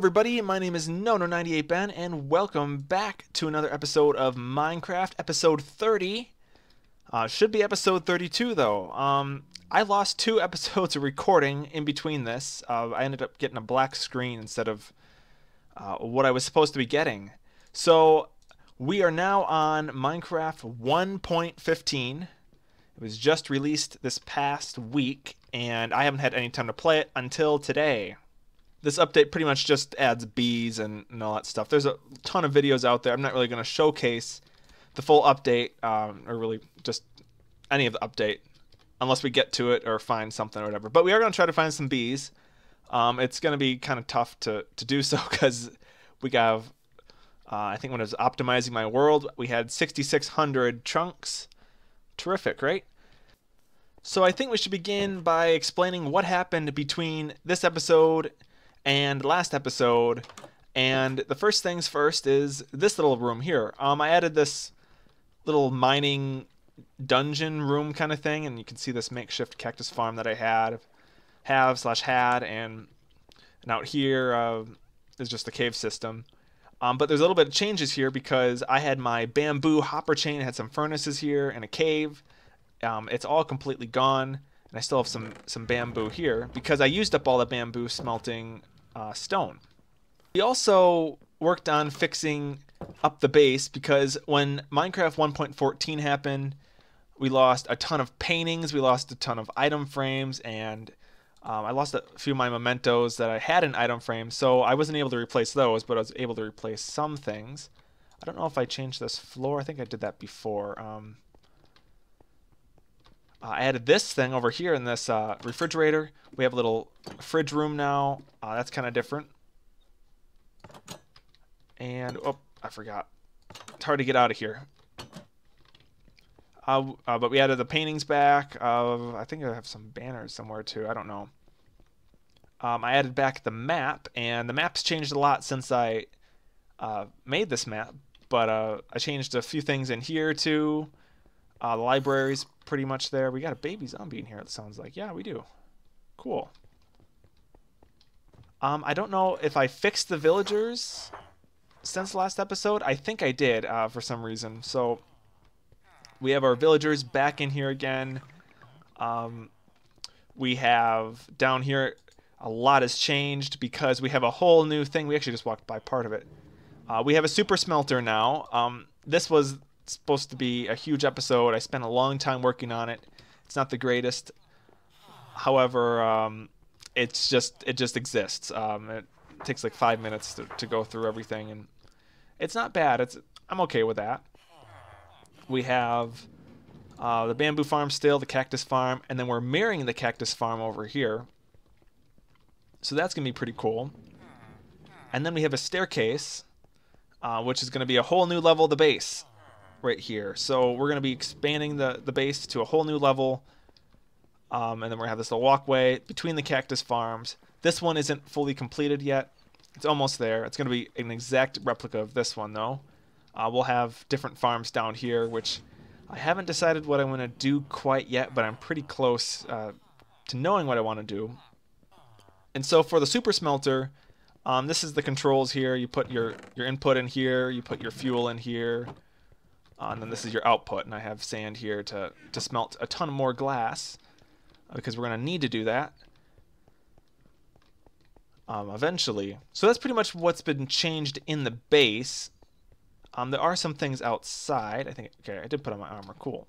everybody, my name is Nono98Ben, and welcome back to another episode of Minecraft, episode 30. Should be episode 32, though. I lost 2 episodes of recording in between this. I ended up getting a black screen instead of what I was supposed to be getting. So, we are now on Minecraft 1.15. It was just released this past week, and I haven't had any time to play it until today. This update pretty much just adds bees and all that stuff. There's a ton of videos out there. I'm not really going to showcase the full update, or really just any of the update, unless we get to it or find something or whatever. But we are going to try to find some bees. It's going to be kind of tough to do so because we have, I think when I was optimizing my world, we had 6,600 chunks. Terrific, right? So I think we should begin by explaining what happened between this episode and last episode. And the first things first is this little room here. I added this little mining dungeon room kind of thing, and you can see this makeshift cactus farm that I had, and out here is just the cave system. But there's a little bit of changes here because I had my bamboo hopper chain, had some furnaces here and a cave. It's all completely gone, and I still have some bamboo here because I used up all the bamboo smelting stone. We also worked on fixing up the base because when Minecraft 1.14 happened, we lost a ton of paintings, we lost a ton of item frames, and I lost a few of my mementos that I had in item frames, so I wasn't able to replace those, but I was able to replace some things. I don't know if I changed this floor. I think I did that before. I added this thing over here in this refrigerator. We have a little fridge room now. That's kind of different. And, oh, I forgot. It's hard to get out of here. But we added the paintings back. I think I have some banners somewhere too. I don't know. I added back the map, and the map's changed a lot since I made this map. But I changed a few things in here too. The library's pretty much there. We got a baby zombie in here, it sounds like. Yeah, we do. Cool. I don't know if I fixed the villagers since last episode. I think I did for some reason. So we have our villagers back in here again. We have down here, a lot has changed because we have a whole new thing. We actually just walked by part of it. We have a super smelter now. This was supposed to be a huge episode. I spent a long time working on it. It's not the greatest. However, it just exists. It takes like 5 minutes to go through everything, and it's not bad. I'm okay with that. We have the bamboo farm still, the cactus farm, and then we're mirroring the cactus farm over here. So that's going to be pretty cool. And then we have a staircase, which is going to be a whole new level of the base right here. So we're going to be expanding the base to a whole new level. And then we're going to have this little walkway between the cactus farms. This one isn't fully completed yet. It's almost there. It's going to be an exact replica of this one, though. We'll have different farms down here, which I haven't decided what I want to do quite yet, but I'm pretty close to knowing what I want to do. And so for the super smelter, this is the controls here. You put your input in here, you put your fuel in here, and then this is your output. And I have sand here to smelt a ton more glass because we're going to need to do that eventually. So that's pretty much what's been changed in the base. There are some things outside. I think, okay, I did put on my armor. Cool.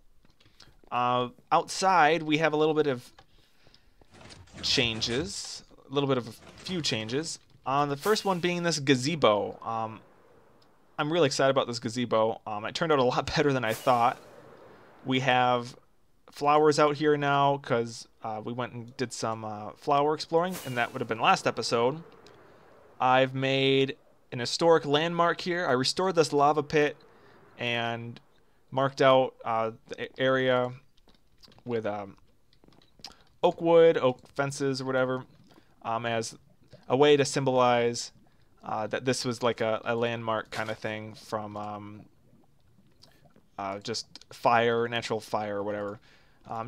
Outside, we have a little bit of changes. A little bit of a few changes. The first one being this gazebo. I'm really excited about this gazebo. It turned out a lot better than I thought. We have flowers out here now because we went and did some flower exploring, and that would have been last episode. I've made an historic landmark here. I restored this lava pit and marked out the area with oak wood, oak fences, or whatever, as a way to symbolize that this was like a landmark kind of thing from just fire, natural fire, or whatever.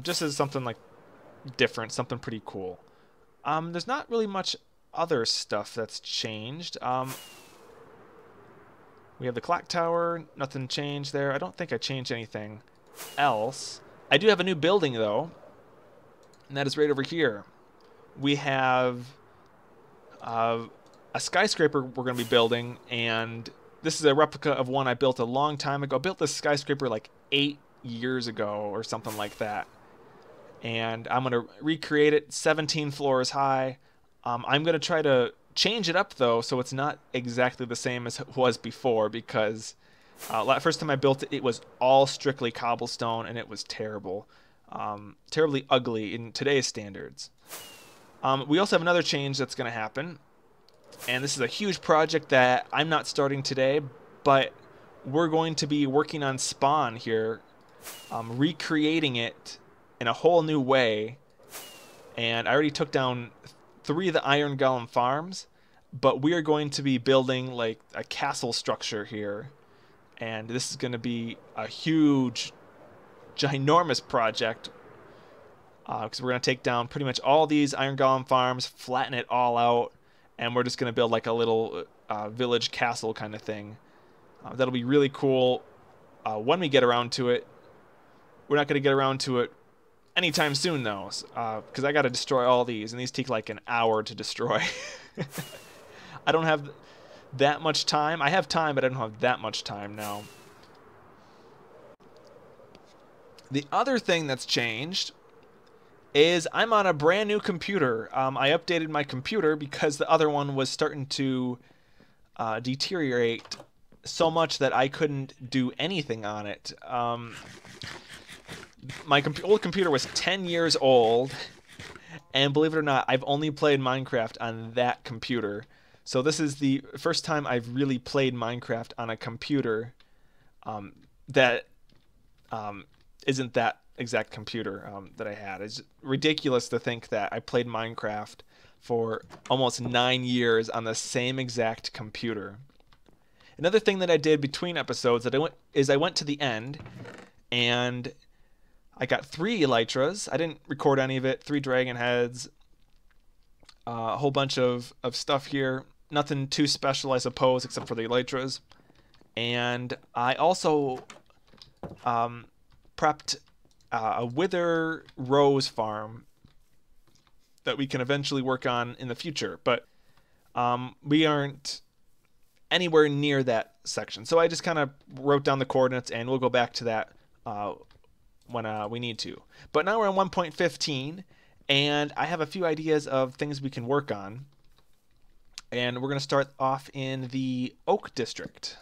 Just as something like different, something pretty cool. There's not really much other stuff that's changed. We have the clock tower. Nothing changed there. I don't think I changed anything else. I do have a new building, though, and that is right over here. We have a skyscraper we're going to be building, and this is a replica of one I built a long time ago. I built this skyscraper like 8 years ago or something like that. And I'm going to recreate it 17 floors high. I'm going to try to change it up, though, so it's not exactly the same as it was before, because first time I built it, it was all strictly cobblestone, and it was terrible. Terribly ugly in today's standards. We also have another change that's going to happen, and this is a huge project that I'm not starting today, but we're going to be working on Spawn here, recreating it in a whole new way. And I already took down 3 of the Iron Golem farms, but we are going to be building like a castle structure here, and this is going to be a huge, ginormous project, because we're going to take down pretty much all these Iron Golem farms, flatten it all out, and we're just going to build like a little village castle kind of thing. That'll be really cool when we get around to it. We're not going to get around to it anytime soon, though, because I got to destroy all these, and these take like an hour to destroy. I don't have that much time. I have time, but I don't have that much time now. The other thing that's changed is I'm on a brand new computer. I updated my computer because the other one was starting to deteriorate so much that I couldn't do anything on it. My old computer was 10 years old, and believe it or not, I've only played Minecraft on that computer. So this is the first time I've really played Minecraft on a computer that isn't that exact computer that I had. It's ridiculous to think that I played Minecraft for almost 9 years on the same exact computer. Another thing that I did between episodes that I went to the end, and I got 3 elytras. I didn't record any of it. 3 dragon heads, a whole bunch of stuff here. Nothing too special, I suppose, except for the elytras. And I also prepped a wither rose farm that we can eventually work on in the future. But we aren't anywhere near that section. So I just kind of wrote down the coordinates, and we'll go back to that when we need to. But now we're on 1.15, and I have a few ideas of things we can work on. And we're going to start off in the Oak District.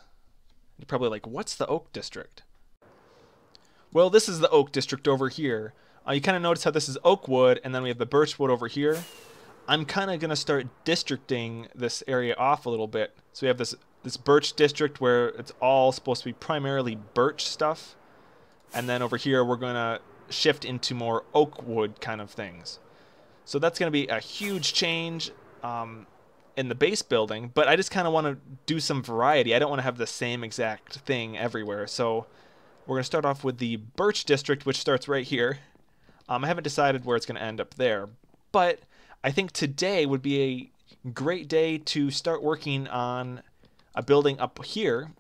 You're probably like, what's the Oak District? Well, this is the Oak District over here. You kind of notice how this is oak wood, and then we have the birch wood over here. I'm kind of going to start districting this area off a little bit. So we have this birch district where it's all supposed to be primarily birch stuff. And then over here, we're going to shift into more oak wood kind of things. So that's going to be a huge change in the base building, but I just kind of want to do some variety. I don't want to have the same exact thing everywhere. So we're going to start off with the birch district, which starts right here. I haven't decided where it's going to end up there, but I think today would be a great day to start working on a building up here.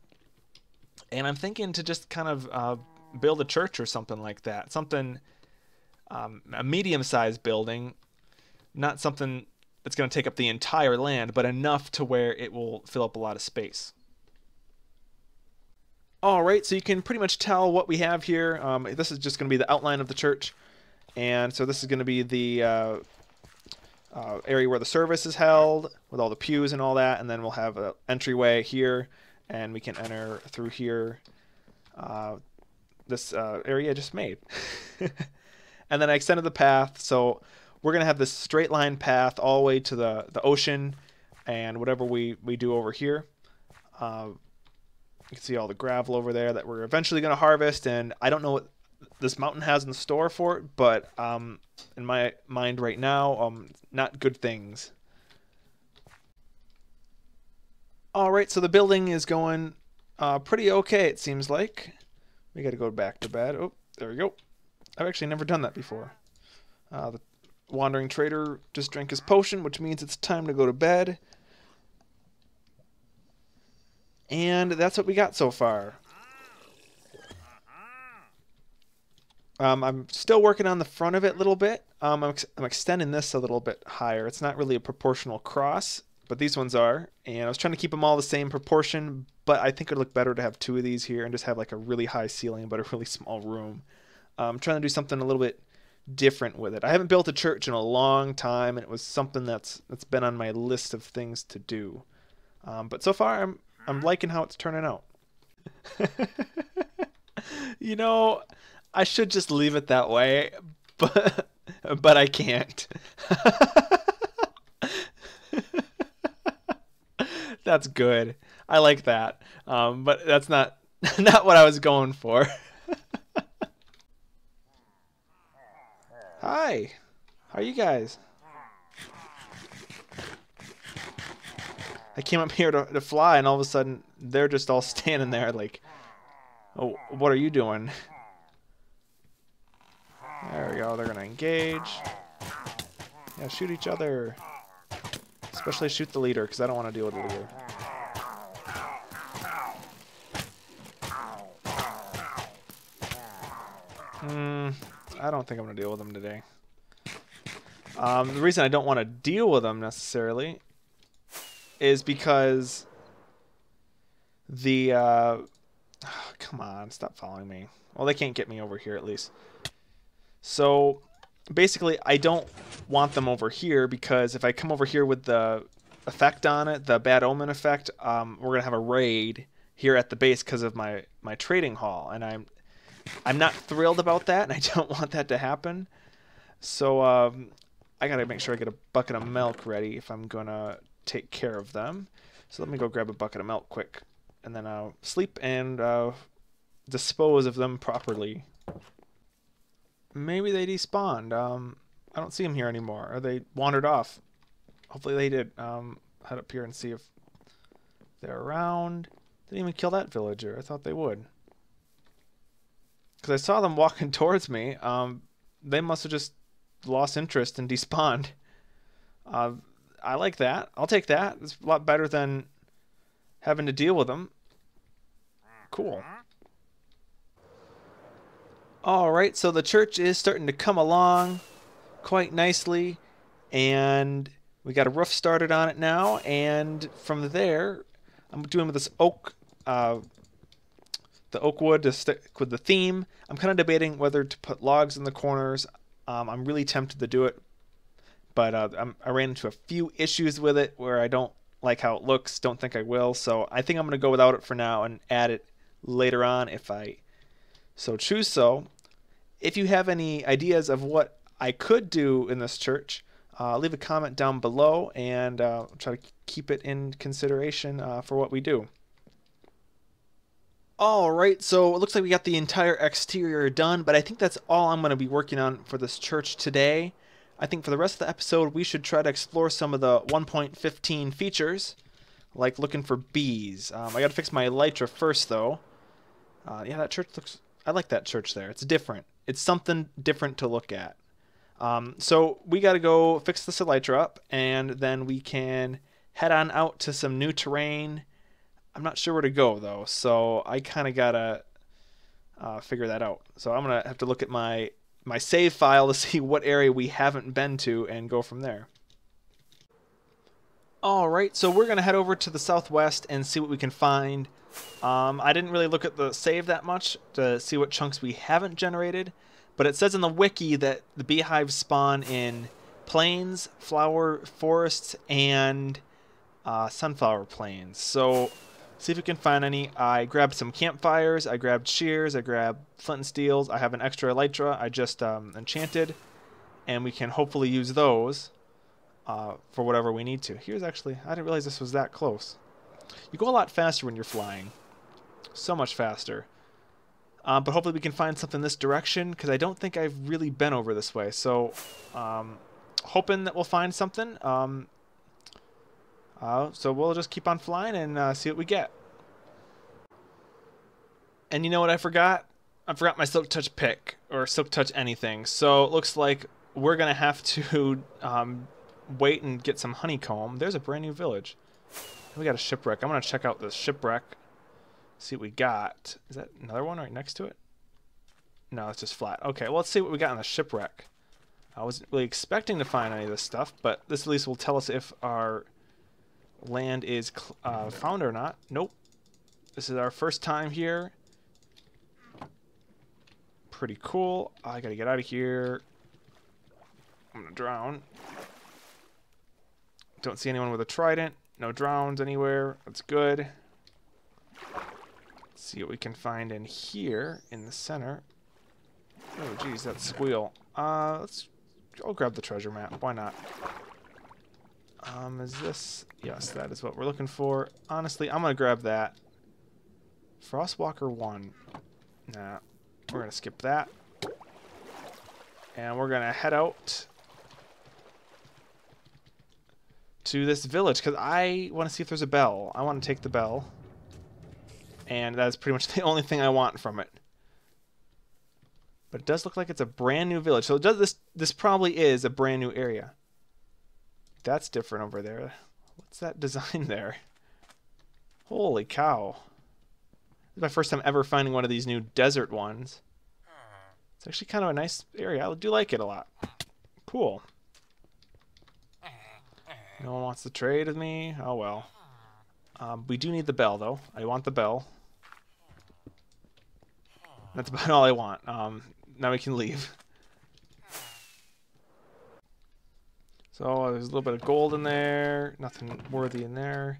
And I'm thinking to just kind of build a church or something like that. Something, a medium-sized building, not something that's going to take up the entire land, but enough to where it will fill up a lot of space. Alright, so you can pretty much tell what we have here. This is just going to be the outline of the church. And so this is going to be the area where the service is held, with all the pews and all that. And then we'll have an entryway here, and we can enter through here. This area I just made. And then I extended the path, so we're going to have this straight line path all the way to the ocean and whatever we do over here. You can see all the gravel over there that we're eventually going to harvest, and I don't know what this mountain has in store for it, but in my mind right now, not good things. Alright, so the building is going pretty okay, it seems like. We got to go back to bed. Oh, there we go. I've actually never done that before. Wandering Trader just drank his potion, which means it's time to go to bed. And that's what we got so far. I'm still working on the front of it a little bit. I'm extending this a little bit higher. It's not really a proportional cross, but these ones are. And I was trying to keep them all the same proportion, but I think it would look better to have two of these here and just have like a really high ceiling but a really small room. I'm trying to do something a little bit different with it. I haven't built a church in a long time, and it was something that's been on my list of things to do. But so far, I'm liking how it's turning out. You know, I should just leave it that way, but I can't. That's good. I like that. But that's not what I was going for. Hi. How are you guys? I came up here to fly, and all of a sudden, they're just all standing there like, oh, what are you doing? There we go. They're going to engage. Yeah, shoot each other. Especially shoot the leader, because I don't want to deal with the leader. I don't think I'm going to deal with them today. The reason I don't want to deal with them necessarily is because the... come on, stop following me. Well, they can't get me over here at least. So basically, I don't want them over here because if I come over here with the effect on it, the bad omen effect, we're going to have a raid here at the base because of my trading hall. And I'm not thrilled about that, and I don't want that to happen. So I got to make sure I get a bucket of milk ready if I'm going to take care of them. So let me go grab a bucket of milk quick, and then I'll sleep and dispose of them properly. Maybe they despawned. I don't see them here anymore, or they wandered off. Hopefully they did. Head up here and see if they're around. Didn't even kill that villager. I thought they would. Because I saw them walking towards me. They must have just lost interest and despawned. I like that. I'll take that. It's a lot better than having to deal with them. Cool. Alright, so the church is starting to come along quite nicely. And we got a roof started on it now. And from there, I'm doing with this oak... the oak wood to stick with the theme. I'm kind of debating whether to put logs in the corners. I'm really tempted to do it, but I ran into a few issues with it where I don't like how it looks, don't think I will, so I think I'm going to go without it for now and add it later on if I so choose so. If you have any ideas of what I could do in this church, leave a comment down below, and I'll try to keep it in consideration for what we do. Alright, so it looks like we got the entire exterior done, but I think that's all I'm going to be working on for this church today. I think for the rest of the episode, we should try to explore some of the 1.15 features, like looking for bees. I got to fix my elytra first, though. Yeah, that church looks... I like that church there. It's different. It's something different to look at. So we got to go fix this elytra up, and then we can head on out to some new terrain. I'm not sure where to go, though, so I kind of got to figure that out. So I'm going to have to look at my save file to see what area we haven't been to and go from there. Alright, so we're going to head over to the southwest and see what we can find. I didn't really look at the save that much to see what chunks we haven't generated, but it says in the wiki that the beehives spawn in plains, flower forests, and sunflower plains. So see if we can find any. I grabbed some campfires, I grabbed shears, I grabbed flint and steels. I have an extra elytra I just enchanted, and we can hopefully use those for whatever we need to. Here's actually, I didn't realize this was that close. You go a lot faster when you're flying. So much faster. But hopefully we can find something this direction, because I don't think I've really been over this way. So hoping that we'll find something. So we'll just keep on flying and see what we get. And you know what I forgot? I forgot my Silk Touch pick, or Silk Touch anything. So it looks like we're going to have to wait and get some honeycomb. There's a brand new village. We got a shipwreck. I'm going to check out this shipwreck. See what we got. Is that another one right next to it? No, it's just flat. Okay, well, let's see what we got on the shipwreck. I wasn't really expecting to find any of this stuff, but this at least will tell us if our land is found or not. Nope. This is our first time here. Pretty cool. I gotta get out of here. I'm gonna drown. Don't see anyone with a trident. No drowns anywhere. That's good. Let's see what we can find in here in the center. Oh, geez, that squeal. I'll grab the treasure map. Why not? Is this... Yes, that is what we're looking for. Honestly, I'm going to grab that. Frostwalker 1. Nah, we're going to skip that. And we're going to head out to this village, because I want to see if there's a bell. I want to take the bell. And that's pretty much the only thing I want from it. But it does look like it's a brand new village. So it does, this probably is a brand new area. That's different over there. What's that design there? Holy cow. This is my first time ever finding one of these new desert ones. It's actually kind of a nice area. I do like it a lot. Cool. No one wants to trade with me? Oh well. We do need the bell though. I want the bell. That's about all I want. Now we can leave. So there's a little bit of gold in there. Nothing worthy in there.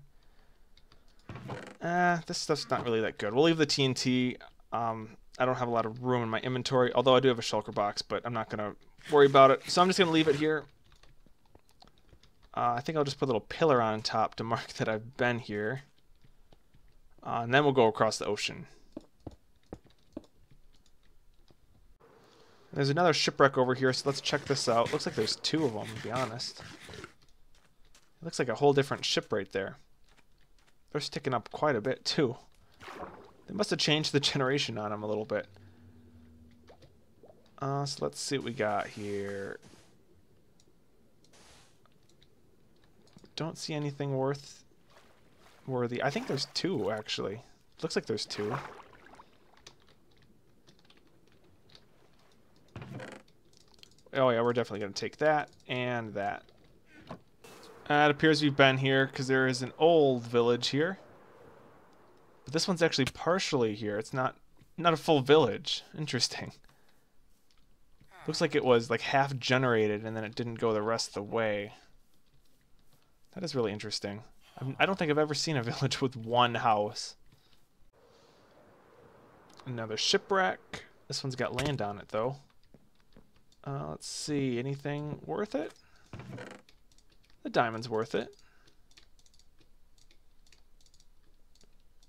This stuff's not really that good. We'll leave the TNT. I don't have a lot of room in my inventory, although I do have a shulker box, but I'm not going to worry about it. So I'm just going to leave it here. I think I'll just put a little pillar on top to mark that I've been here. And then we'll go across the ocean. There's another shipwreck over here, so let's check this out. Looks like there's two of them, to be honest. It looks like a whole different ship right there. They're sticking up quite a bit, too. They must have changed the generation on them a little bit. So let's see what we got here. Don't see anything worthy. I think there's two, actually. Looks like there's two. Oh yeah, we're definitely going to take that and that. It appears we've been here because there is an old village here. But this one's actually partially here. It's not a full village. Interesting. Looks like it was like half generated and then it didn't go the rest of the way. That is really interesting. I don't think I've ever seen a village with one house. Another shipwreck. This one's got land on it though. Let's see, anything worth it? The diamond's worth it.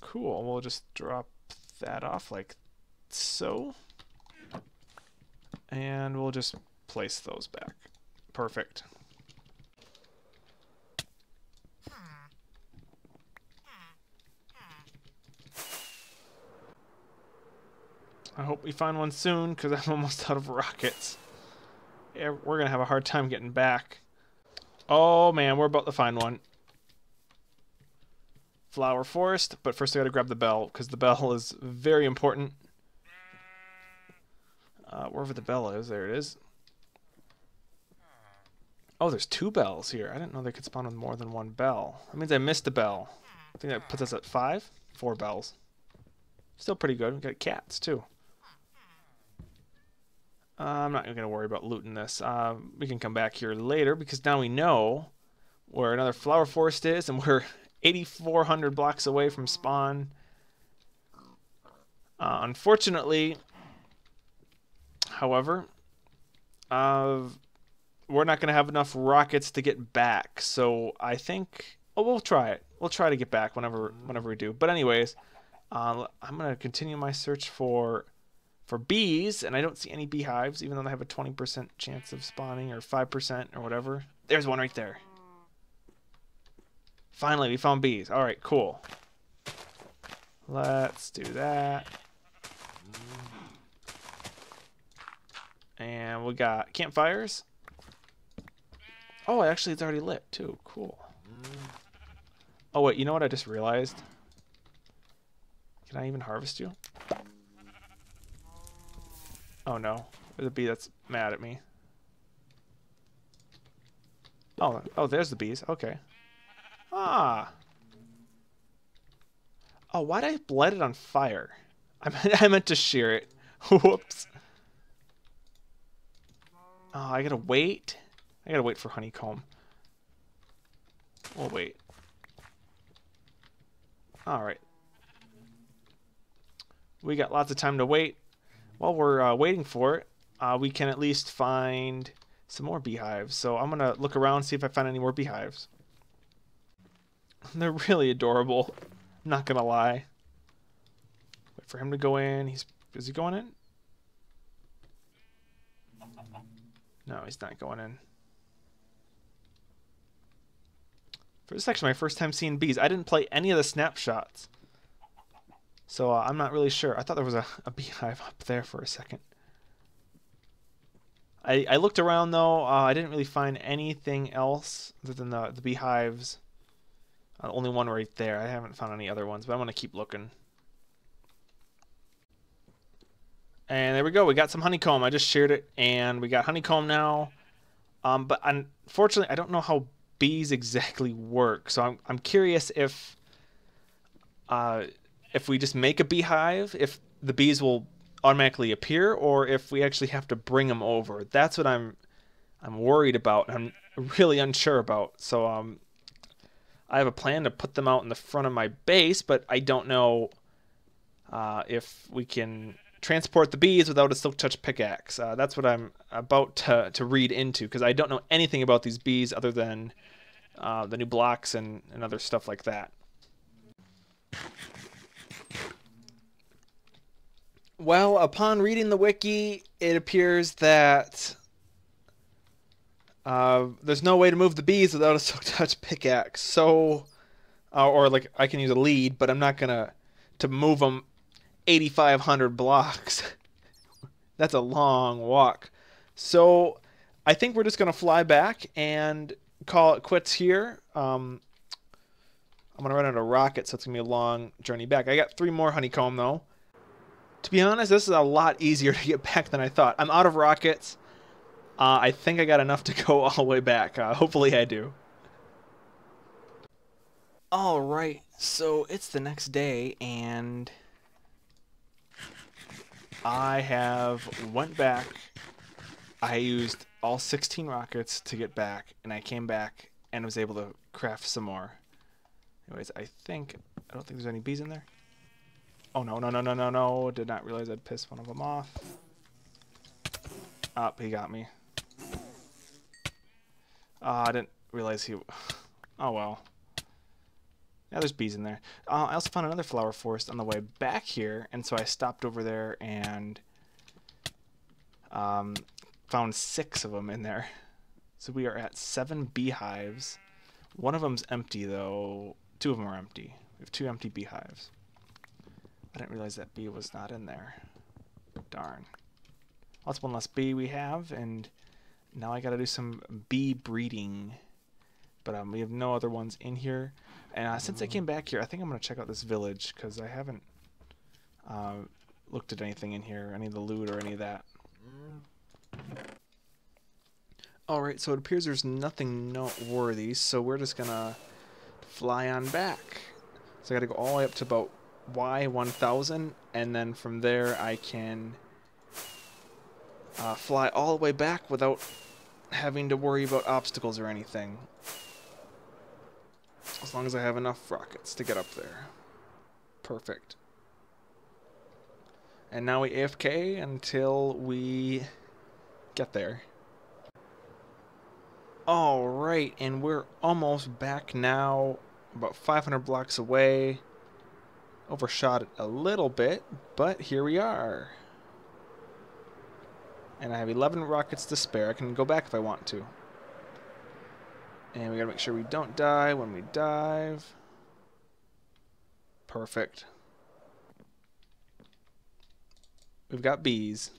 Cool, we'll just drop that off like so. And we'll just place those back. Perfect. I hope we find one soon, because I'm almost out of rockets. Yeah, we're going to have a hard time getting back. Oh, man, we're about to find one. Flower forest, but first I got to grab the bell, because the bell is very important. Wherever the bell is, there it is. Oh, there's two bells here. I didn't know they could spawn with more than one bell. That means I missed a bell. I think that puts us at 5? 4 bells. Still pretty good. We got cats, too. I'm not going to worry about looting this. We can come back here later because now we know where another flower forest is and we're 8,400 blocks away from spawn. Unfortunately, however, we're not going to have enough rockets to get back. So I think... Oh, we'll try it. We'll try to get back whenever we do. But anyways, I'm going to continue my search for bees, and I don't see any beehives, even though they have a 20% chance of spawning, or 5%, or whatever. There's one right there. Finally, we found bees. All right, cool. Let's do that. And we got campfires. Oh, actually, it's already lit, too. Cool. Oh, wait, you know what I just realized? Can I even harvest you? Oh, no. There's a bee that's mad at me. Oh, there's the bees. Okay. Ah. Oh, why'd I light it on fire? I meant to shear it. Whoops. Oh, I gotta wait. I gotta wait for honeycomb. We'll wait. Alright. We got lots of time to wait. While we're waiting for it, we can at least find some more beehives. So I'm gonna look around, see if I find any more beehives. They're really adorable. I'm not gonna lie. Wait for him to go in. Is he going in? No, he's not going in. This is actually my first time seeing bees. I didn't play any of the snapshots. So I'm not really sure. I thought there was a beehive up there for a second. I looked around though. I didn't really find anything else other than the beehives. Only one right there. I haven't found any other ones, but I'm going to keep looking. And there we go. We got some honeycomb. I just shared it, and we got honeycomb now. But unfortunately, I don't know how bees exactly work. So I'm curious if we just make a beehive, if the bees will automatically appear, or if we actually have to bring them over. That's what I'm worried about. I'm really unsure about. So I have a plan to put them out in the front of my base, but I don't know if we can transport the bees without a silk touch pickaxe. That's what I'm about to read into, because I don't know anything about these bees other than the new blocks and other stuff like that. Well, upon reading the wiki, it appears that there's no way to move the bees without a silk touch pickaxe. So, or like I can use a lead, but I'm not gonna move them 8,500 blocks. That's a long walk. So I think we're just gonna fly back and call it quits here. I'm gonna run out of rockets, so it's gonna be a long journey back. I got 3 more honeycomb though. To be honest, this is a lot easier to get back than I thought. I'm out of rockets. I think I got enough to go all the way back. Hopefully I do. Alright, so it's the next day, and I have went back. I used all 16 rockets to get back, and I came back and was able to craft some more. Anyways, I don't think there's any bees in there. Oh, no, no, no, no, no, no. Did not realize I'd piss one of them off. He got me. I didn't realize he... Oh, well. Yeah, there's bees in there. I also found another flower forest on the way back here, and so I stopped over there and found 6 of them in there. So we are at 7 beehives. One of them's empty, though. 2 of them are empty. We have 2 empty beehives. I didn't realize that bee was not in there. Darn. Well, that's one less bee we have, and now I gotta do some bee breeding. But we have no other ones in here. And since I came back here, I think I'm gonna check out this village, because I haven't looked at anything in here, any of the loot or any of that. Alright, so it appears there's nothing noteworthy, so we're just gonna fly on back. So I gotta go all the way up to about Y1000, and then from there I can fly all the way back without having to worry about obstacles or anything. As long as I have enough rockets to get up there. Perfect. And now we AFK until we get there. Alright, and we're almost back now, about 500 blocks away. Overshot it a little bit, but here we are. And I have 11 rockets to spare. I can go back if I want to. And we gotta make sure we don't die when we dive. Perfect. We've got bees.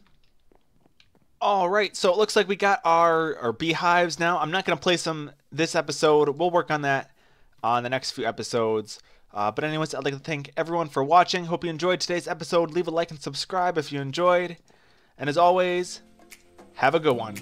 All right, so it looks like we got our beehives now. I'm not going to place them this episode. We'll work on that on the next few episodes. But anyways, I'd like to thank everyone for watching. Hope you enjoyed today's episode. Leave a like and subscribe if you enjoyed. And as always, have a good one.